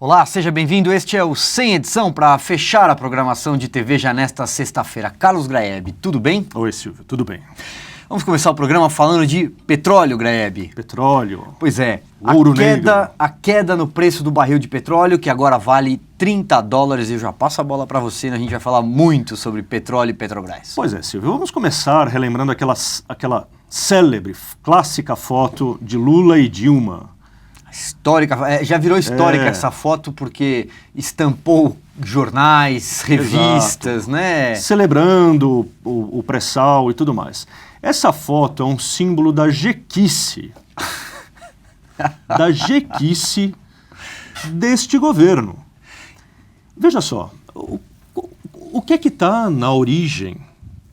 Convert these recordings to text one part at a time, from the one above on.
Olá, seja bem-vindo. Este é o Sem Edição para fechar a programação de TV já nesta sexta-feira. Carlos Graeb, tudo bem? Oi, Silvio, tudo bem. Vamos começar o programa falando de petróleo, Graeb. Petróleo. Pois é, Ouro negro. A queda no preço do barril de petróleo, que agora vale $30. Eu já passo a bola para você, né? A gente vai falar muito sobre petróleo e Petrobras. Pois é, Silvio, vamos começar relembrando aquela célebre, clássica foto de Lula e Dilma. Histórica, já virou histórica essa foto porque estampou jornais, revistas, né? Celebrando o pré-sal e tudo mais. Essa foto é um símbolo da jequice. Da jequice deste governo. Veja só, o que é que está na origem,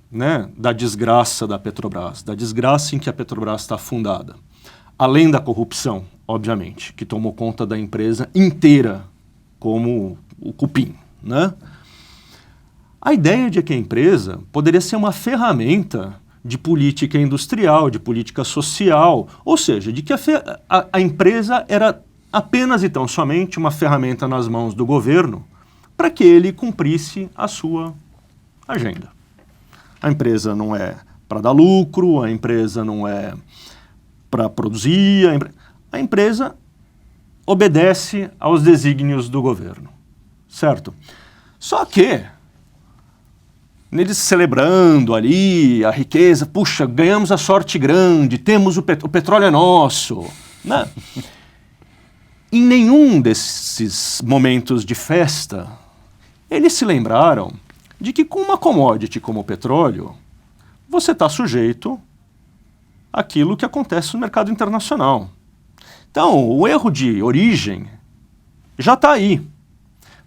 né, da desgraça da Petrobras, da desgraça em que a Petrobras está afundada? Além da corrupção, obviamente, que tomou conta da empresa inteira como o cupim, né? A ideia de que a empresa poderia ser uma ferramenta de política industrial, de política social, ou seja, de que a empresa era apenas e tão somente uma ferramenta nas mãos do governo para que ele cumprisse a sua agenda. A empresa não é para dar lucro, a empresa não é para produzir, a empresa obedece aos desígnios do governo, certo? Só que, neles celebrando ali a riqueza, puxa, ganhamos a sorte grande, temos o petróleo é nosso, né? Em nenhum desses momentos de festa, eles se lembraram de que com uma commodity como o petróleo, você está sujeito àquilo que acontece no mercado internacional. Então, o erro de origem já está aí.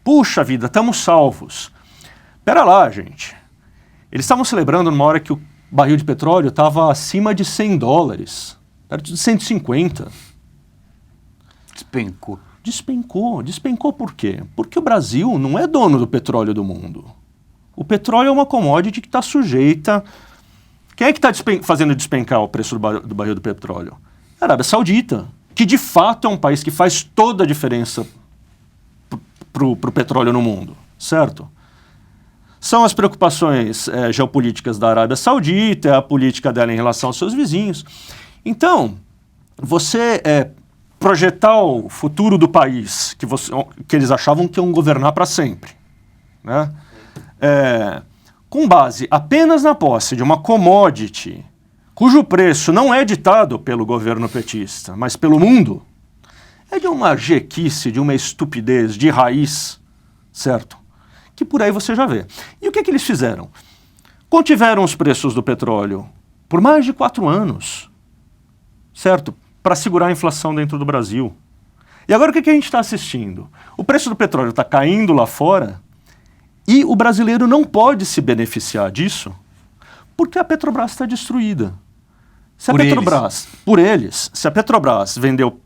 Puxa vida, estamos salvos. Pera lá, gente. Eles estavam celebrando numa hora que o barril de petróleo estava acima de $100, perto de 150. Despencou. Despencou por quê? Porque o Brasil não é dono do petróleo do mundo. O petróleo é uma commodity que está sujeita... Quem é que está fazendo despencar o preço do barril do petróleo? A Arábia Saudita, que de fato é um país que faz toda a diferença pro petróleo no mundo, certo? São as preocupações geopolíticas da Arábia Saudita, é a política dela em relação aos seus vizinhos. Então, você projetar o futuro do país, que eles achavam que iam governar para sempre, né? Com base apenas na posse de uma commodity cujo preço não é ditado pelo governo petista, mas pelo mundo, é de uma jequice, de uma estupidez de raiz, certo? Que por aí você já vê. E o que eles fizeram? Contiveram os preços do petróleo por mais de 4 anos, certo? Para segurar a inflação dentro do Brasil. E agora o que a gente está assistindo? O preço do petróleo está caindo lá fora e o brasileiro não pode se beneficiar disso porque a Petrobras está destruída. Se a Petrobras, por eles, se a Petrobras vendeu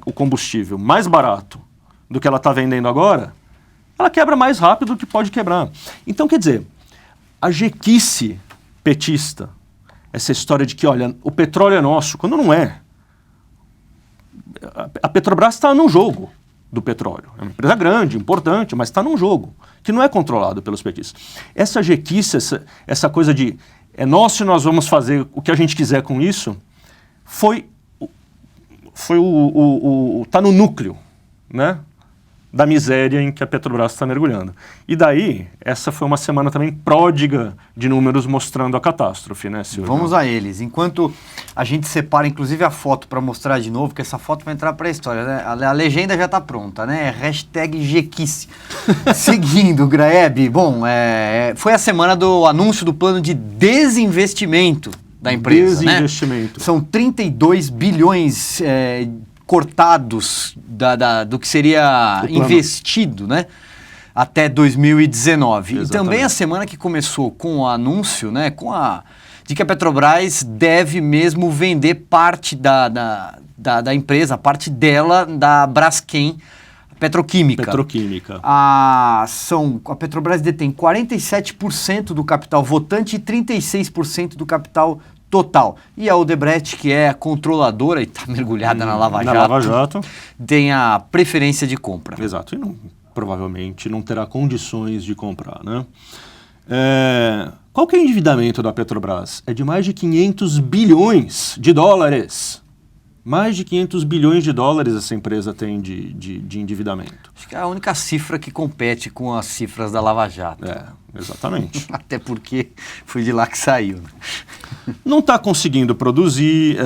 o combustível mais barato do que ela está vendendo agora, ela quebra mais rápido do que pode quebrar. Então, quer dizer, a jequice petista, essa história de que, olha, o petróleo é nosso, quando não é. A Petrobras está num jogo do petróleo. É uma empresa grande, importante, mas está num jogo que não é controlado pelos petistas. Essa jequice, essa coisa de é nosso e nós vamos fazer o que a gente quiser com isso, tá no núcleo, né, da miséria em que a Petrobras está mergulhando. E daí, essa foi uma semana também pródiga de números mostrando a catástrofe, né, Silvio? Vamos a eles. Enquanto a gente separa, inclusive, a foto para mostrar de novo, que essa foto vai entrar para a história, né? A legenda já está pronta, né? Hashtag jequice. Seguindo, Graeb, bom, foi a semana do anúncio do plano de desinvestimento da empresa, Desinvestimento. Né? São 32 bilhões cortados do que seria investido, né, até 2019. Exatamente. E também a semana que começou com o anúncio, né, de que a Petrobras deve mesmo vender parte da empresa, parte dela, da Braskem Petroquímica. A Petrobras detém 47% do capital votante e 36% do capital total. E a Odebrecht, que é a controladora e está mergulhada na Lava Jato, tem a preferência de compra. Exato, e provavelmente não terá condições de comprar, né? Qual que é o endividamento da Petrobras? É de mais de 500 bilhões de dólares. Mais de 500 bilhões de dólares essa empresa tem de endividamento. Acho que é a única cifra que compete com as cifras da Lava Jato. Exatamente. Até porque foi de lá que saiu. Não está conseguindo produzir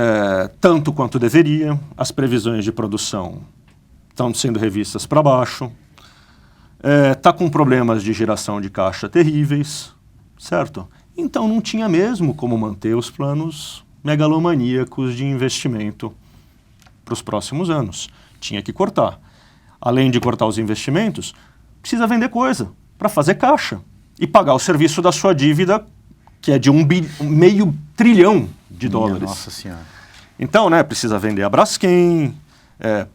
tanto quanto deveria. As previsões de produção estão sendo revistas para baixo. Está com problemas de geração de caixa terríveis, certo? Então não tinha mesmo como manter os planos megalomaníacos de investimento para os próximos anos. Tinha que cortar. Além de cortar os investimentos, precisa vender coisa para fazer caixa e pagar o serviço da sua dívida, que é de meio trilhão de dólares. Nossa Senhora. Então, precisa vender a Braskem,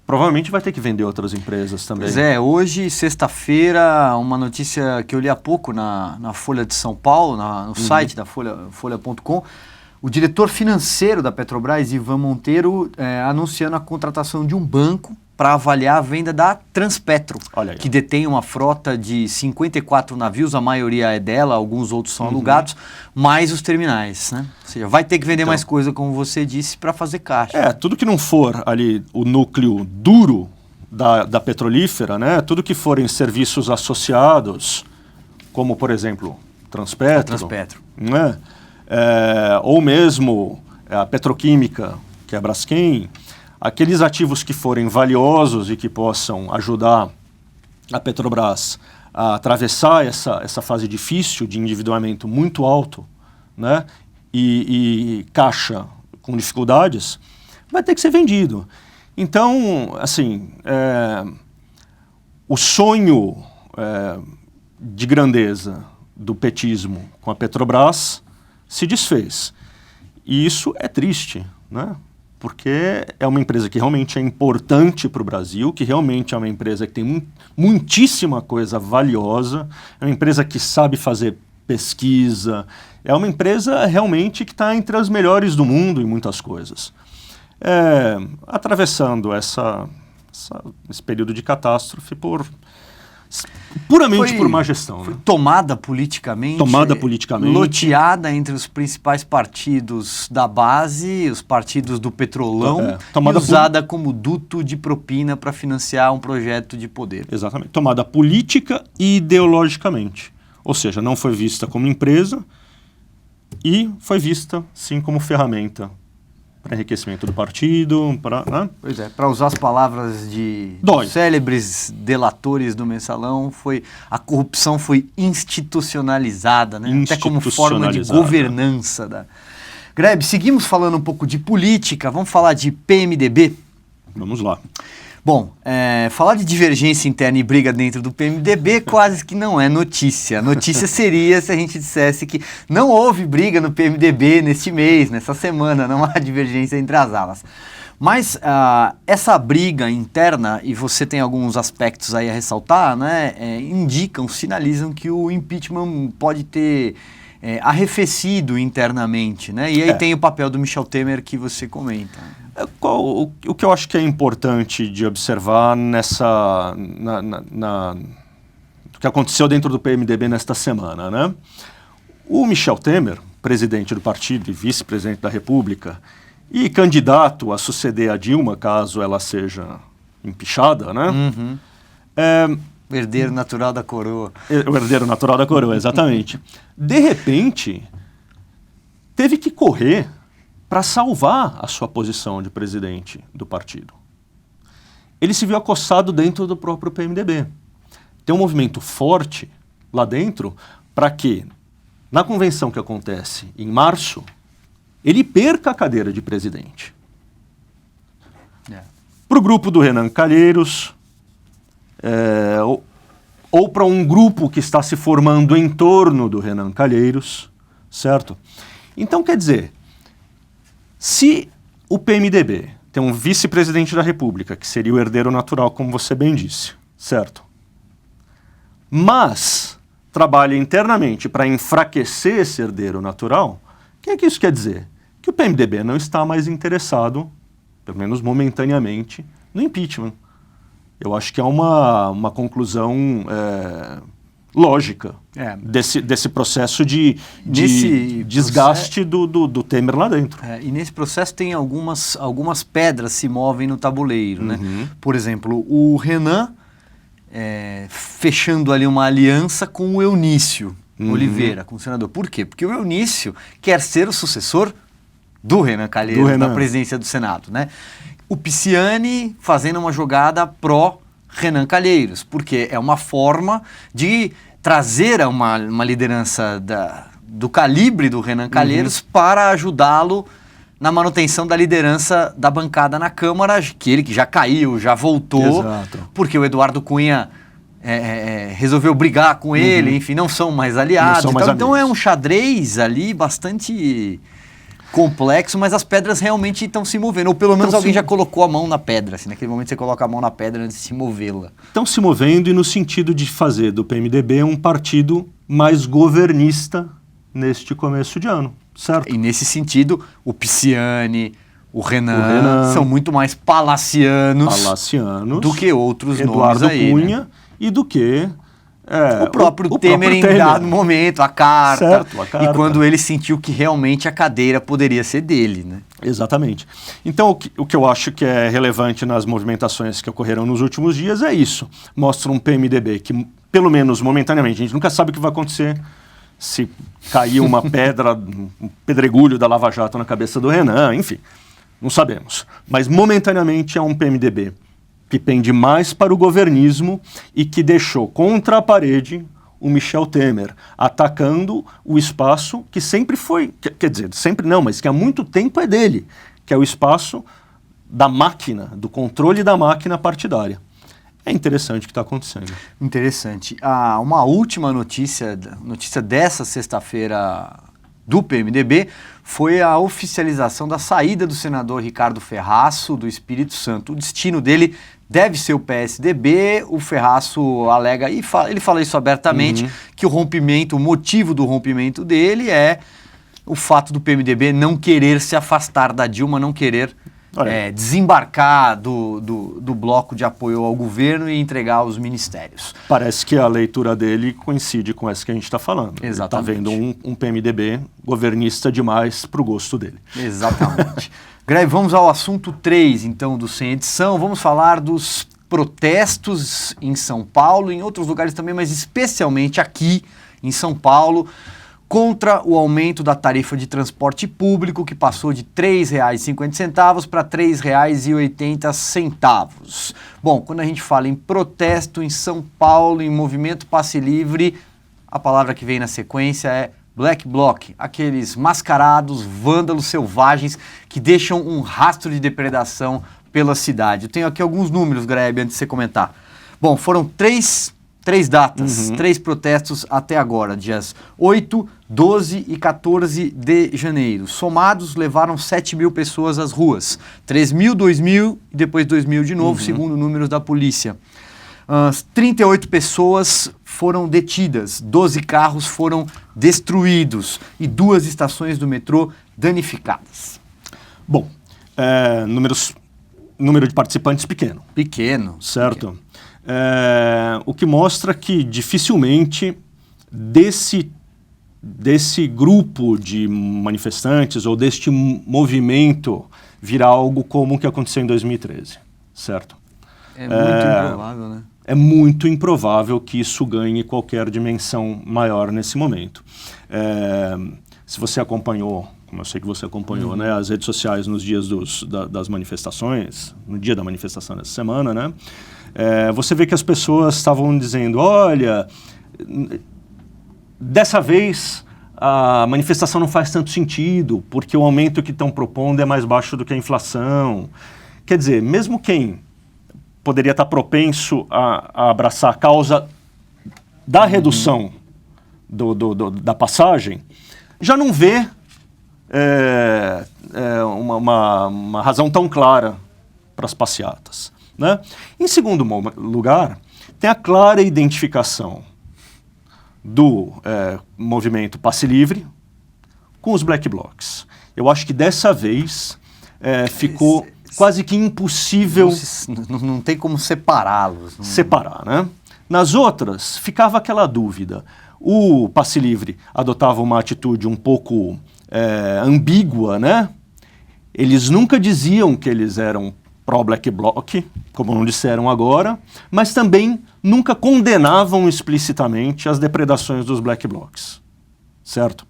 provavelmente vai ter que vender outras empresas também. Pois hoje, sexta-feira, uma notícia que eu li há pouco na Folha de São Paulo, no site da folha.com, o diretor financeiro da Petrobras, Ivan Monteiro, anunciando a contratação de um banco para avaliar a venda da Transpetro, que detém uma frota de 54 navios, a maioria é dela, alguns outros são alugados, mais os terminais, né? Ou seja, vai ter que vender mais coisa, como você disse, para fazer caixa. Tudo que não for ali o núcleo duro da petrolífera, né? Tudo que forem serviços associados, como, por exemplo, Transpetro. Né? Ou mesmo a petroquímica, que é a Braskem, aqueles ativos que forem valiosos e que possam ajudar a Petrobras a atravessar essa fase difícil de endividamento muito alto, né, e caixa com dificuldades, vai ter que ser vendido. Então, assim, o sonho de grandeza do petismo com a Petrobras se desfez. E isso é triste, né? Porque é uma empresa que realmente é importante para o Brasil, que realmente é uma empresa que tem muitíssima coisa valiosa, é uma empresa que sabe fazer pesquisa, é uma empresa realmente que está entre as melhores do mundo em muitas coisas. Atravessando esse período de catástrofe puramente por má gestão. Foi tomada politicamente, loteada entre os principais partidos da base, os partidos do petrolão, e usada como duto de propina para financiar um projeto de poder. Exatamente. Tomada política e ideologicamente. Ou seja, não foi vista como empresa e foi vista, sim, como ferramenta para enriquecimento do partido, né? Pois para usar as palavras de célebres delatores do Mensalão, a corrupção foi institucionalizada, né? Até como forma de governança. Grebe, seguimos falando um pouco de política, vamos falar de PMDB? Vamos lá. Bom, falar de divergência interna e briga dentro do PMDB quase que não é notícia. A notícia seria se a gente dissesse que não houve briga no PMDB neste mês, nessa semana, não há divergência entre as alas. Mas essa briga interna, e você tem alguns aspectos aí a ressaltar, né, indicam, sinalizam que o impeachment pode ter arrefecido internamente, né? E aí tem o papel do Michel Temer que você comenta. O que eu acho que é importante de observar do que aconteceu dentro do PMDB nesta semana, né? O Michel Temer, presidente do partido e vice-presidente da República, e candidato a suceder a Dilma, caso ela seja empichada, né? O herdeiro natural da coroa. O herdeiro natural da coroa, exatamente. De repente, teve que correr para salvar a sua posição de presidente do partido. Ele se viu acossado dentro do próprio PMDB. Tem um movimento forte lá dentro para que, na convenção que acontece em março, ele perca a cadeira de presidente. Para o grupo do Renan Calheiros, ou para um grupo que está se formando em torno do Renan Calheiros, certo? Então, quer dizer, se o PMDB tem um vice-presidente da República, que seria o herdeiro natural, como você bem disse, certo? Mas trabalha internamente para enfraquecer esse herdeiro natural, o que é que isso quer dizer? que o PMDB não está mais interessado, pelo menos momentaneamente, no impeachment. Eu acho que é uma conclusão lógica desse processo de desgaste do Temer lá dentro. E nesse processo tem algumas pedras se movem no tabuleiro, né? Por exemplo, o Renan fechando ali uma aliança com o Eunício Oliveira, com o senador. Por quê? Porque o Eunício quer ser o sucessor do Renan Calheiros na presidência do Senado, né? O Pisciani fazendo uma jogada pró Renan Calheiros, porque é uma forma de trazer uma liderança do calibre do Renan Calheiros para ajudá-lo na manutenção da liderança da bancada na Câmara, que ele que já caiu, já voltou, porque o Eduardo Cunha resolveu brigar com ele, enfim, não são mais aliados. Então é um xadrez ali bastante complexo, mas as pedras realmente estão se movendo, ou pelo menos alguém já colocou a mão na pedra, assim, naquele momento você coloca a mão na pedra antes de se movê-la. Estão se movendo e no sentido de fazer do PMDB um partido mais governista neste começo de ano, certo? E nesse sentido, o Pisciani, o Renan são muito mais palacianos do que outros Eduardo nomes aí, Cunha, né? E do que o próprio Temer em dado momento, a carta, certo, a carta. E quando ele sentiu que realmente a cadeira poderia ser dele, né? Exatamente. Então, o que eu acho que é relevante nas movimentações que ocorreram nos últimos dias é isso. Mostra um PMDB que, pelo menos momentaneamente, a gente nunca sabe o que vai acontecer se cair uma pedra, um pedregulho da Lava Jato na cabeça do Renan, enfim, não sabemos. Mas momentaneamente é um PMDB que pende mais para o governismo e que deixou contra a parede o Michel Temer, atacando o espaço que sempre foi, quer dizer, sempre não, mas que há muito tempo é dele, que é o espaço da máquina, do controle da máquina partidária. É interessante o que está acontecendo. Interessante. Uma última notícia dessa sexta-feira do PMDB foi a oficialização da saída do senador Ricardo Ferraço do Espírito Santo. O destino dele deve ser o PSDB. O Ferraço alega, e ele fala isso abertamente, que o motivo do rompimento dele é o fato do PMDB não querer se afastar da Dilma, não querer desembarcar do bloco de apoio ao governo e entregar os ministérios. Parece que a leitura dele coincide com essa que a gente está falando. Exatamente. Está vendo um PMDB governista demais para o gosto dele. Exatamente. Greve, vamos ao assunto 3, então, do Sem Edição. Vamos falar dos protestos em São Paulo, em outros lugares também, mas especialmente aqui em São Paulo, contra o aumento da tarifa de transporte público, que passou de R$ 3,50 para R$ 3,80. Bom, quando a gente fala em protesto em São Paulo, em movimento Passe Livre, a palavra que vem na sequência é Black Bloc, aqueles mascarados, vândalos selvagens que deixam um rastro de depredação pela cidade. Eu tenho aqui alguns números, Grebe, antes de você comentar. Bom, foram três datas, 3 protestos até agora, dias 8, 12 e 14 de janeiro. Somados, levaram 7 mil pessoas às ruas. 3 mil, 2 mil e depois 2 mil de novo, segundo números da polícia. 38 pessoas foram detidas, 12 carros foram destruídos e 2 estações do metrô danificadas. Bom, número de participantes pequeno. Pequeno. Certo. Pequeno. O que mostra que dificilmente desse grupo de manifestantes ou deste movimento virá algo como o que aconteceu em 2013, certo? É muito improvável, né? É muito improvável que isso ganhe qualquer dimensão maior nesse momento. Se você acompanhou, como eu sei que você acompanhou, né, as redes sociais nos dias das manifestações, no dia da manifestação dessa semana, né? Você vê que as pessoas estavam dizendo, olha, dessa vez a manifestação não faz tanto sentido, porque o aumento que estão propondo é mais baixo do que a inflação. Quer dizer, mesmo quem poderia estar propenso a abraçar a causa da redução da passagem, já não vê uma razão tão clara para as passeatas. Né? Em segundo lugar, tem a clara identificação do movimento Passe Livre com os Black Blocs. Eu acho que dessa vez ficou quase que impossível não tem como separá-los. separar, né? Nas outras, ficava aquela dúvida. O Passe Livre adotava uma atitude um pouco ambígua, né? Eles nunca diziam que eles eram pró-Black Bloc, como não disseram agora, mas também nunca condenavam explicitamente as depredações dos Black Blocs, certo?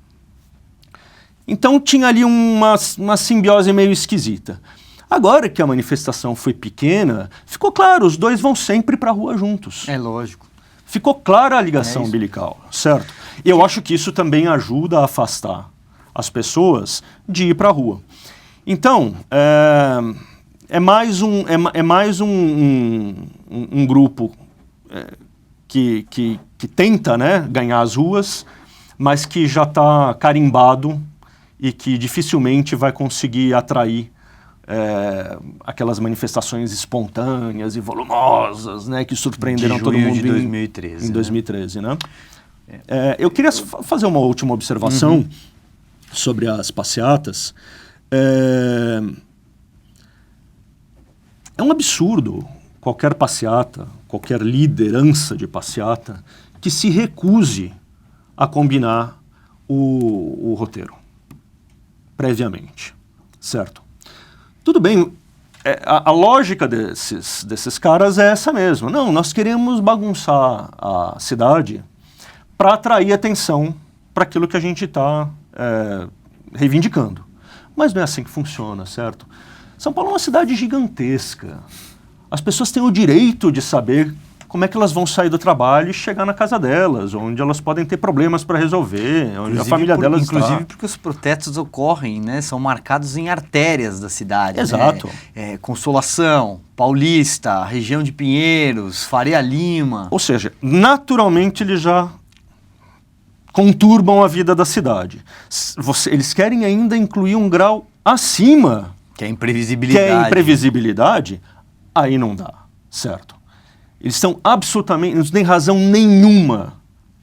Então tinha ali uma simbiose meio esquisita. Agora que a manifestação foi pequena, ficou claro, os dois vão sempre para a rua juntos. É lógico. Ficou clara a ligação umbilical, certo? E eu acho que isso também ajuda a afastar as pessoas de ir para a rua. Então, é mais um grupo que tenta, né, ganhar as ruas, mas que já está carimbado e que dificilmente vai conseguir atrair aquelas manifestações espontâneas e volumosas, né, que surpreenderam todo mundo de 2013, em 2013, né? Eu queria fazer uma última observação sobre as passeatas. É um absurdo qualquer passeata, qualquer liderança de passeata que se recuse a combinar o roteiro previamente, certo? Tudo bem, a lógica desses caras é essa mesmo. Não, nós queremos bagunçar a cidade para atrair atenção para aquilo que a gente está reivindicando. Mas não é assim que funciona, certo? São Paulo é uma cidade gigantesca. As pessoas têm o direito de saber como é que elas vão sair do trabalho e chegar na casa delas, onde elas podem ter problemas para resolver, onde a família delas está. Inclusive porque os protestos ocorrem, né, são marcados em artérias da cidade. Exato. Né? Consolação, Paulista, região de Pinheiros, Faria Lima. Ou seja, naturalmente eles já conturbam a vida da cidade. Eles querem ainda incluir um grau acima, que é imprevisibilidade. Que é imprevisibilidade, aí não dá, certo? Eles estão absolutamente, não tem razão nenhuma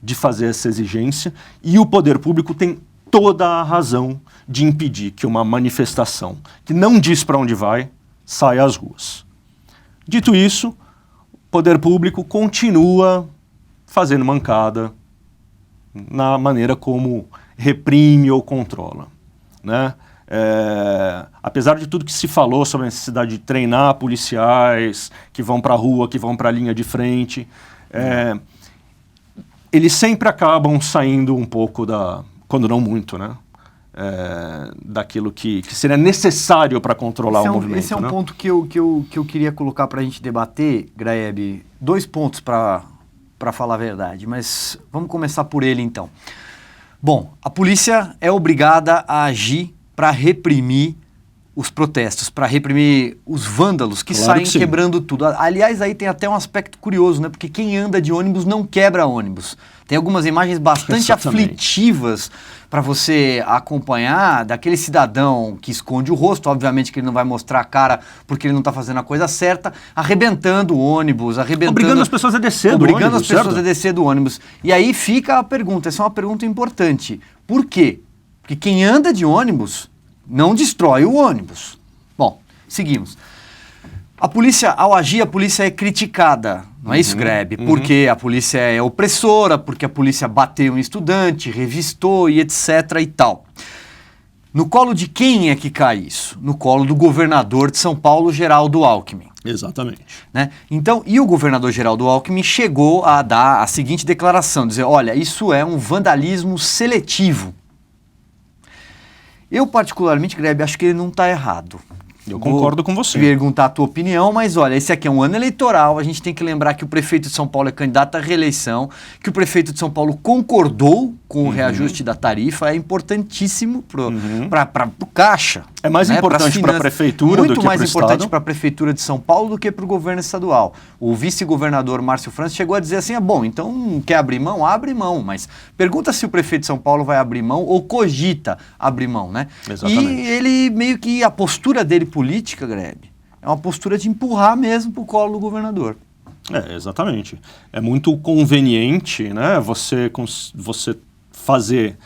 de fazer essa exigência e o poder público tem toda a razão de impedir que uma manifestação que não diz para onde vai, saia às ruas. Dito isso, o poder público continua fazendo mancada na maneira como reprime ou controla, né? Apesar de tudo que se falou sobre a necessidade de treinar policiais que vão para a rua, que vão para a linha de frente, eles sempre acabam saindo um pouco quando não muito, né? Daquilo que seria necessário para controlar o movimento. Esse é um ponto que eu queria colocar para a gente debater, Graeb. 2 pontos para falar a verdade, mas vamos começar por ele então. Bom, a polícia é obrigada a agir para reprimir os protestos, para reprimir os vândalos que saem quebrando tudo. Aliás, aí tem até um aspecto curioso, né? Porque quem anda de ônibus não quebra ônibus. Tem algumas imagens bastante aflitivas para você acompanhar daquele cidadão que esconde o rosto, obviamente que ele não vai mostrar a cara porque ele não está fazendo a coisa certa, arrebentando o ônibus, obrigando as pessoas a descer do ônibus, obrigando as pessoas a descer do ônibus. E aí fica a pergunta, essa é uma pergunta importante. Por quê? Porque quem anda de ônibus não destrói o ônibus. Bom, seguimos. A polícia, ao agir, a polícia é criticada, não é isso, Greb? Porque a polícia é opressora, porque a polícia bateu em estudante, revistou e etc e tal. No colo de quem é que cai isso? No colo do governador de São Paulo, Geraldo Alckmin. Exatamente. Né? Então, e o governador Geraldo Alckmin chegou a dar a seguinte declaração, dizer, olha, isso é um vandalismo seletivo. Eu, particularmente, Greb, acho que ele não está errado. Eu concordo com você. Perguntar a tua opinião, mas olha, esse aqui é um ano eleitoral, a gente tem que lembrar que o prefeito de São Paulo é candidato à reeleição, que o prefeito de São Paulo concordou com o reajuste da tarifa, é importantíssimo para o caixa. É mais importante para a prefeitura do que para o Estado. Muito mais importante para a prefeitura de São Paulo do que para o governo estadual. O vice-governador Márcio França chegou a dizer assim, bom, então quer abrir mão? Abre mão, mas pergunta se o prefeito de São Paulo vai abrir mão ou cogita abrir mão, né? Exatamente. E ele meio que, a postura dele política, Greb, é uma postura de empurrar mesmo para o colo do governador. Exatamente. É muito conveniente, né, você fazer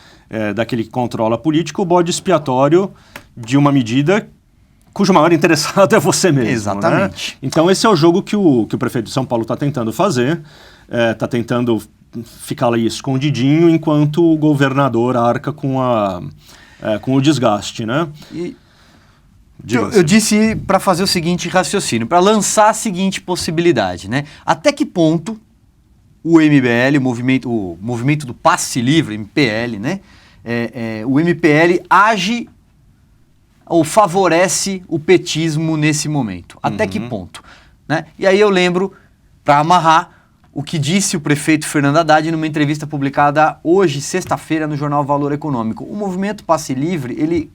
daquele que controla a política, o bode expiatório de uma medida cujo maior interessado é você mesmo. Exatamente. Né? Então esse é o jogo que o prefeito de São Paulo está tentando fazer, está tentando ficar ali escondidinho, enquanto o governador arca com o desgaste, né? Eu disse para fazer o seguinte raciocínio, para lançar a seguinte possibilidade, né? Até que ponto o MBL, o movimento do passe livre, MPL, né? O MPL age ou favorece o petismo nesse momento? Até que ponto? Né? E aí eu lembro, para amarrar, o que disse o prefeito Fernando Haddad numa entrevista publicada hoje, sexta-feira, no jornal Valor Econômico. O movimento passe livre,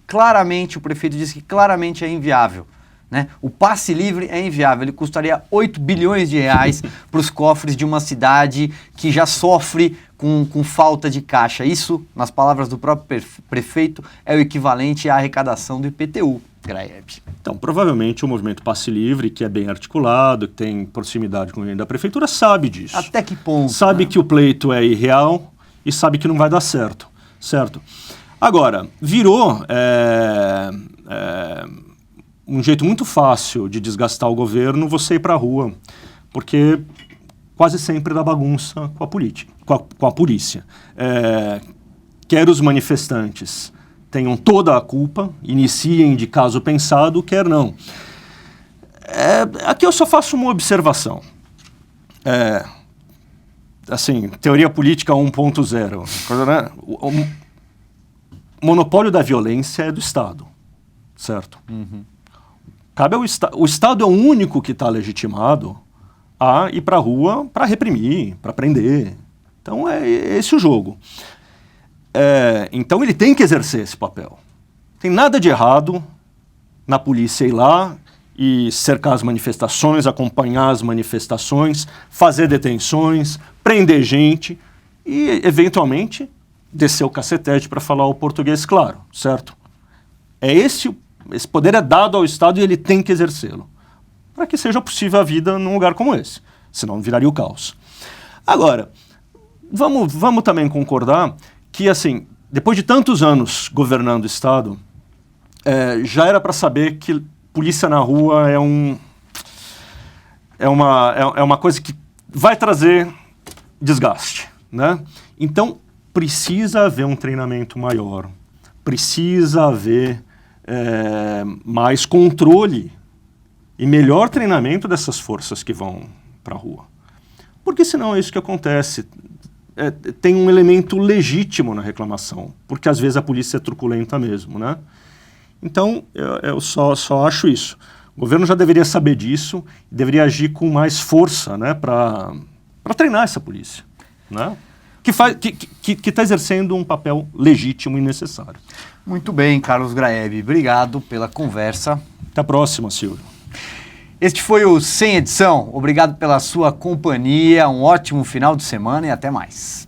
o prefeito disse que claramente é inviável. Né? O passe livre é inviável, ele custaria 8 bilhões de reais para os cofres de uma cidade que já sofre com falta de caixa. Isso, nas palavras do próprio prefeito, é o equivalente à arrecadação do IPTU, Graeb. Então, provavelmente o movimento passe livre, que é bem articulado, que tem proximidade com o da prefeitura, sabe disso. Até que ponto? Sabe, né, que o pleito é irreal e sabe que não vai dar certo, certo? Agora, virou um jeito muito fácil de desgastar o governo você ir para a rua, porque quase sempre dá bagunça com a política, com a polícia. Quer os manifestantes tenham toda a culpa, iniciem de caso pensado, quer não. Aqui eu só faço uma observação. Assim, teoria política 1.0. Né? O monopólio da violência é do Estado, certo? Uhum. Cabe ao o Estado é o único que está legitimado a ir para a rua para reprimir, para prender. Então é esse o jogo. Então ele tem que exercer esse papel. Tem nada de errado na polícia ir lá e cercar as manifestações, acompanhar as manifestações, fazer detenções, prender gente e, eventualmente, descer o cacetete, para falar o português claro, certo? Esse poder é dado ao Estado e ele tem que exercê-lo, para que seja possível a vida num lugar como esse, senão viraria o caos. Agora, vamos também concordar que, assim, depois de tantos anos governando o Estado, já era para saber que polícia na rua é uma coisa que vai trazer desgaste, né? Então, precisa haver um treinamento maior, precisa haver mais controle e melhor treinamento dessas forças que vão para a rua. Porque senão é isso que acontece. Tem um elemento legítimo na reclamação, porque às vezes a polícia é truculenta mesmo, né? Então, eu só acho isso. O governo já deveria saber disso, deveria agir com mais força, né, para treinar essa polícia, né? Que está exercendo um papel legítimo e necessário. Muito bem, Carlos Graeb. Obrigado pela conversa. Até a próxima, Silvio. Este foi o Sem Edição. Obrigado pela sua companhia, um ótimo final de semana e até mais.